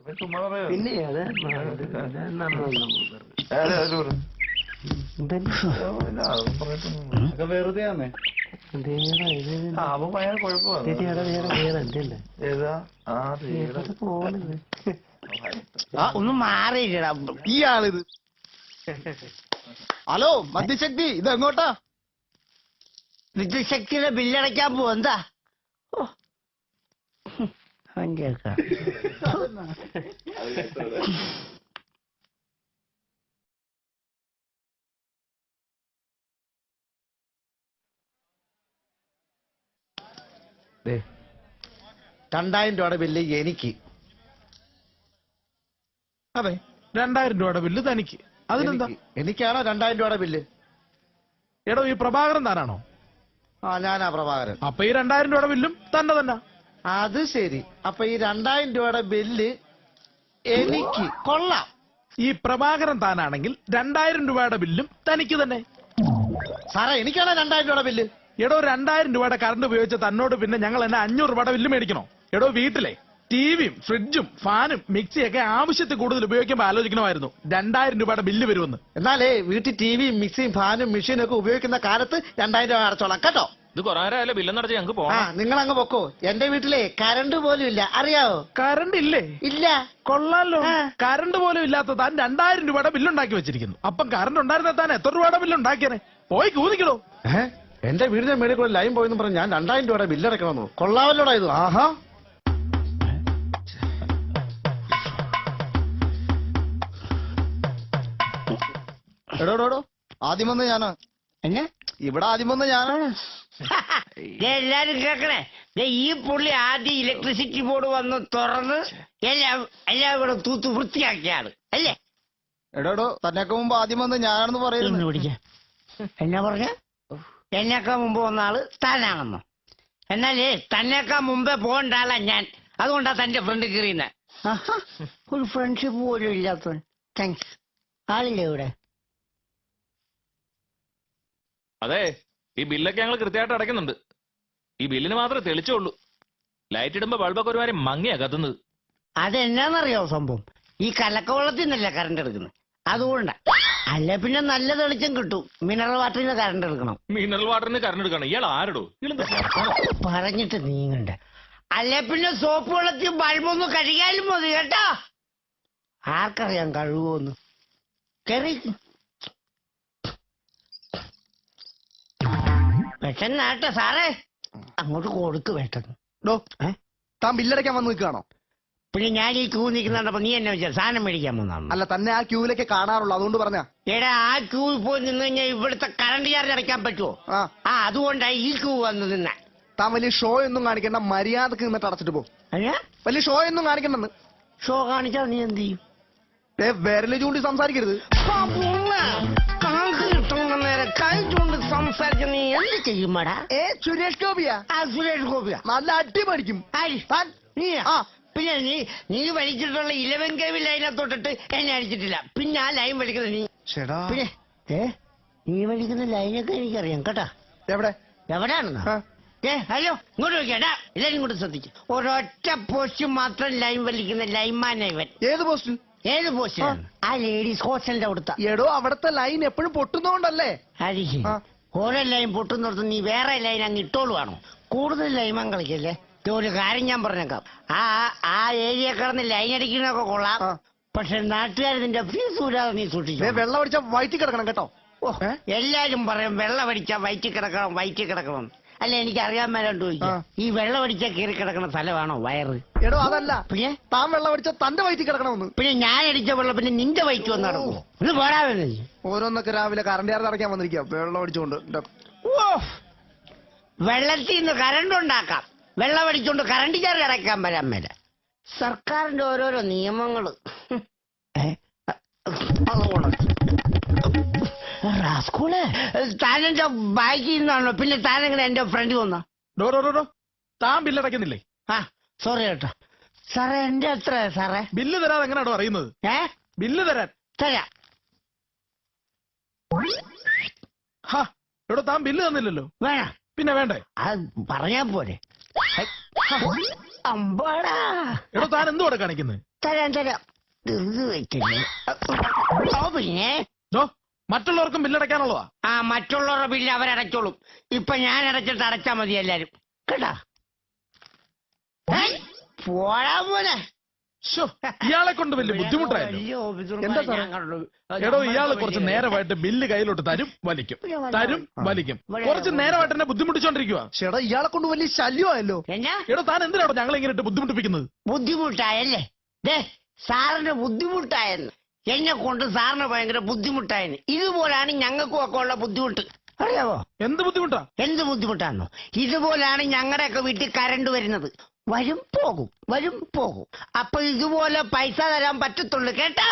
പിന്നെ വെറുതെയാന്നേ ഒന്നും മാറിയില്ലടാ ഈ ആളിത്. ഹലോ മദ്യശക്തി, ഇത് എങ്ങോട്ടാ? വിദ്യുശക്തിയുടെ ബില്ലടയ്ക്കാൻ പോവാ. എന്താ $2000 ബില്ല് എനിക്ക്. അതെ, 2000 രൂപയുടെ ബില്ല് തനിക്ക്. അതിനെന്താ? എനിക്കാണോ 2000 ബില്ല്? എടോ, ഈ പ്രഭാകരൻ താനാണോ? ആ, ഞാനാ പ്രഭാകരൻ. അപ്പൊ ഈ 2000 ബില്ലും തന്നെ. അത് ശരി. അപ്പൊ ഈ 2000 ബില്ല് എനിക്ക്. കൊള്ളാം. ഈ പ്രഭാകരൻ താനാണെങ്കിൽ 2000 ബില്ലും തനിക്ക് തന്നെ. സാറേ, എനിക്കാണോ 2000 ബില്ല്? എടോ, 2000 കറണ്ട് ഉപയോഗിച്ച തന്നോട് പിന്നെ ഞങ്ങൾ എന്നെ 500 ബില്ല് മേടിക്കണോ? എടോ, വീട്ടിലെ ടിവിയും ഫ്രിഡ്ജും ഫാനും മിക്സിയൊക്കെ ആവശ്യത്തിൽ കൂടുതൽ ഉപയോഗിക്കുമ്പോൾ ആലോചിക്കണമായിരുന്നു 2000 ബില്ല് വരുമെന്ന്. എന്നാലേ വീട്ടിൽ ടിവിയും മിക്സിയും ഫാനും മെഷീനും ഒക്കെ ഉപയോഗിക്കുന്ന കാലത്ത് 2000 അടച്ചോളാം കേട്ടോ. ഇത് കൊറേ ബില്ലെന്നടച്ച് ഞങ്ങൾക്ക് പോകാം. നിങ്ങൾ അങ്ങ് പൊക്കോ. എന്റെ വീട്ടിലെ കറണ്ട് പോലും ഇല്ല, അറിയാവോ? കറണ്ട് ഇല്ലേ? ഇല്ല. കൊള്ളാലോ. കറണ്ട് പോലും ഇല്ലാത്ത താൻ 2000 ബില്ലുണ്ടാക്കി വെച്ചിരിക്കുന്നു. അപ്പം കറണ്ട് ഉണ്ടായിരുന്ന താൻ എത്ര രൂപയുടെ ബില്ലുണ്ടാക്കിയനെ? പോയി കൂതിക്കണോ. എന്റെ വീടിന്റെ മേളിൽ കൂടെ ലൈൻ പോയെന്ന് പറഞ്ഞ് ഞാൻ 2000 ബില്ലടക്കണമെന്നോ? കൊള്ളാവല്ലോടാ ഇത്. ആഹാ. എടോടോ, ആദ്യം വന്ന് ഞാനാ. ഇവിടെ ആദ്യം വന്ന് ഞാനാണ്. എല്ലാരും കേക്കണേ, ഈ പുള്ളി ആദ്യം ഇലക്ട്രിസിറ്റി ബോർഡ് വന്ന് തുറന്ന് എല്ലാം ഇവിടെ തൂത്ത് വൃത്തിയാക്കിയാണ് അല്ലേ? എടോടോ, തന്നെയൊക്കെ മുമ്പ് ആദ്യം വന്ന് ഞാനാണെന്ന് പറയുന്നു. എന്നാ പറഞ്ഞ? എന്നേക്കാ മുമ്പ് വന്ന ആള് താനാണെന്നോ? എന്നാലേ തന്നേക്കാ മുമ്പേ പോകേണ്ട ആളാ ഞാൻ. അതുകൊണ്ടാ തന്റെ ഫ്രണ്ട് കീറിയുന്ന. ഒരു ഫ്രണ്ട്ഷിപ്പ് പോലും ഇല്ലാത്തവൻ. താങ്ക്സ്. ആളില്ലേ ഇവിടെ? അതെ, ഈ ബില്ലൊക്കെ ഞങ്ങൾ കൃത്യമായിട്ട് അടയ്ക്കുന്നുണ്ട്. ഈ ബില്ലിന് മാത്രമേ തെളിച്ചുള്ളൂ. ലൈറ്റ് ഇടുമ്പോ ബൾബൊക്കെ ഒരുമാതിരി മങ്ങിയാ കത്തുന്നത്. അതെന്നാന്നറിയോ സംഭവം? ഈ കലക്കവെള്ളത്തിൽ നിന്നല്ല കറണ്ട് എടുക്കുന്നത്, അതുകൊണ്ടാ. അല്ല പിന്നെ നല്ല തെളിച്ചം കിട്ടും. മിനറൽ വാട്ടറിന് കറണ്ട് എടുക്കണം. മിനറൽ വാട്ടറിന് കറണ്ട് എടുക്കണം? ഇയാൾ ആരടോ? പറഞ്ഞിട്ട് നീങ്ങണ്ട. അല്ല പിന്നെ സോപ്പ് വെള്ളത്തിൽ ബൾബൊന്ന് കഴുകിയാലും മതി കേട്ടോ. ആർക്കറിയാം കഴുകുമെന്ന്. കയറി പെട്ടെന്നാട്ടെ സാറേ, അങ്ങോട്ട് കൊടുക്ക് പെട്ടെന്ന്. താൻ ബില്ലടയ്ക്കാൻ വന്ന് നിൽക്കുകയാണോ? പിന്നെ ഞാൻ ഈ ക്യൂ നിൽക്കുന്നുണ്ടപ്പോ നീ എന്നെ വെച്ചാൽ സാധനം മേടിക്കാൻ വന്നാണ്? അല്ല, തന്നെ ആ ക്യൂവിലൊക്കെ കാണാറുള്ളൂ, അതുകൊണ്ട് പറഞ്ഞ. എടാ, ആ ക്യൂ പോയി നിന്ന് കഴിഞ്ഞാൽ ഇവിടുത്തെ കറണ്ട് ചാർജ് അടയ്ക്കാൻ പറ്റുമോ? അതുകൊണ്ടാ ഈ ക്യൂ വന്ന് നിന്ന. താൻ വലിയ ഷോ ഒന്നും കാണിക്കണ്ട, മര്യാദക്ക് നിന്നിട്ട് അടച്ചിട്ട് പോ. വലിയ ഷോ ഒന്നും കാണിക്കണ്ടെന്ന്. ഷോ കാണിച്ചാൽ നീ എന്ത് ചെയ്യും? വിരല് ചൂണ്ടി സംസാരിക്കരുത്. നേരെ കൈ ചൂണ്ടി സംസാരിച്ച നീ എന്ത് ചെയ്യുമാടാ? സുരേഷ് ഗോപിയാ? സുരേഷ് ഗോപിയാ? നല്ല അടി പഠിക്കും. പിന്നെ നീ വലിച്ചിട്ടുള്ള 11 kV ലൈനെ തൊട്ടിട്ട് എന്നെ അടിച്ചിട്ടില്ല. പിന്നെ ആ ലൈൻ വലിക്കുന്നത് നീ. പിന്നെ നീ വലിക്കുന്ന ലൈനൊക്കെ എനിക്കറിയാം കേട്ടാ. എവിടെയാണെന്നാ? ഹലോ, ഇങ്ങോട്ട് നോക്കിയാടാ. എല്ലാരും ഇങ്ങോട്ട് ശ്രദ്ധിച്ചു. ഒരൊറ്റ പോസ്റ്റ് മാത്രം ലൈൻ വലിക്കുന്ന ലൈൻമാൻ ഇവൻ. ഏത് പോസ്റ്റ്? ഏത് പോസ്റ്റിലാണ്? ആ ലേഡീസ് ഹോസ്റ്റലിന്റെ അവിടുത്തെ. എടോ, അവിടത്തെ ലൈൻ എപ്പോഴും പൊട്ടുന്നോണ്ടല്ലേ? ഓരോ ലൈൻ പൊട്ടുന്നിടത്ത് നീ വേറെ ലൈൻ അങ്ങ് ഇട്ടോളുവാണോ? കൂടുതൽ ലൈമാൻ കളിക്കല്ലേ. ഒരു കാര്യം ഞാൻ പറഞ്ഞേക്കാം, ആ ഏരിയ കിടന്ന് ലൈൻ അടിക്കുന്നതൊക്കെ കൊള്ളാം. പക്ഷെ നാട്ടുകാർ നിന്റെ ഫീസ് കൂടാതെ നീ സൂക്ഷിച്ചു. വെള്ളം അടിച്ചാൽ വയറ്റിൽ കിടക്കണം കേട്ടോ. എല്ലാരും പറയും വെള്ളം അടിച്ചാൽ വയറ്റിൽ കിടക്കണം. അല്ല, എനിക്ക് അറിയാൻ മേലോട്ട് ചോദിക്കാം, ഈ വെള്ളം അടിച്ചാൽ കയറി കിടക്കുന്ന സ്ഥലമാണോ വയറ്? എടോ, അതല്ല. പിന്നെ താൻ വെള്ളം അടിച്ചാൽ തന്റെ വയറ്റിൽ കിടക്കണമെന്ന്. പിന്നെ ഞാൻ അടിച്ച വെള്ളം പിന്നെ നിന്റെ വയറ്റ് വന്ന് നടക്കുമോ? ഇത് പോരാ. ഓരോന്നൊക്കെ രാവിലെ കറണ്ട് ചാർജ് അടയ്ക്കാൻ വന്നിരിക്കുക, വെള്ളം അടിച്ചുകൊണ്ട്. വെള്ളത്തിൽ നിന്ന് കറണ്ട് ഉണ്ടാക്കാം, വെള്ളം അടിച്ചുകൊണ്ട് കറണ്ട് ചാർജ് അടയ്ക്കാൻ വരാൻ മേല. സർക്കാരിന്റെ ഓരോരോ നിയമങ്ങള്. താനെന്റെ ബാക്കിൽ നിന്നാണോ? പിന്നെ താനെങ്ങനെ എന്റെ ഫ്രണ്ട് വന്നോ? താൻ ബില്ലടയ്ക്കുന്നില്ലേ? സോറി കേട്ടോ സാറേ. എന്റെ എത്ര സാറേ? ബില്ല് തരാതെ എങ്ങനെയാണോ അറിയുന്നത്? ബില്ല് തരാൻ തരാം. എടോ, താൻ ബില്ല് തന്നില്ലല്ലോ. വേണം. പിന്നെ വേണ്ടേ? അത് പറഞ്ഞാ പോരെ. എടോ, താൻ എന്തുകൂടെ കാണിക്കുന്നത്? തരാം ധൃതി വെക്കില്ലേ ഓ പിന്നെ ഡോ, മറ്റുള്ളവർക്കും ബില്ലടയ്ക്കാനുള്ളതാ. ആ മറ്റുള്ളവരുടെ ബില്ല് അവരടച്ചോളും. ഇപ്പൊ ഞാൻ അടച്ചിട്ട് അടച്ചാ മതി എല്ലാരും കേട്ടാ. പോടാ പോലെ ശ്ശോ, ഇയാളെ കൊണ്ട് വലിയ ബുദ്ധിമുട്ടായിരുന്നു. എന്താ സാറേ? എടോ, ഇയാള് കുറച്ച് നേരമായിട്ട് ബില്ല് കയ്യിലോട്ട് തരും വലിക്കും, തരും വലിക്കും. കുറച്ച് നേരമായിട്ട് എന്നെ ബുദ്ധിമുട്ടിച്ചോണ്ടിരിക്കുക. ചേട്ടാ ഇയാളെ കൊണ്ട് വലിയ ശല്യമായല്ലോ. എന്നാ എടോ, താൻ എന്തിനാണോ ഞങ്ങളെ ഇങ്ങനെ ഇട്ട് ബുദ്ധിമുട്ടിപ്പിക്കുന്നത്? ബുദ്ധിമുട്ടായല്ലേ? ദേ സാറിന് ബുദ്ധിമുട്ടായെന്ന്, എന്നെ കൊണ്ട് സാറിന് ഭയങ്കര ബുദ്ധിമുട്ടായെന്ന്. ഇതുപോലാണ് ഞങ്ങൾക്കും ഒക്കെ ഉള്ള ബുദ്ധിമുട്ട്. അറിയാവോ എന്ത് ബുദ്ധിമുട്ടാ? എന്ത് ബുദ്ധിമുട്ടാണോ? ഇതുപോലാണ് ഞങ്ങളുടെയൊക്കെ വീട്ടിൽ കറണ്ട് വരുന്നത്. വരും പോകും. അപ്പൊ ഇതുപോലെ പൈസ തരാൻ പറ്റത്തുള്ളൂ കേട്ടാ.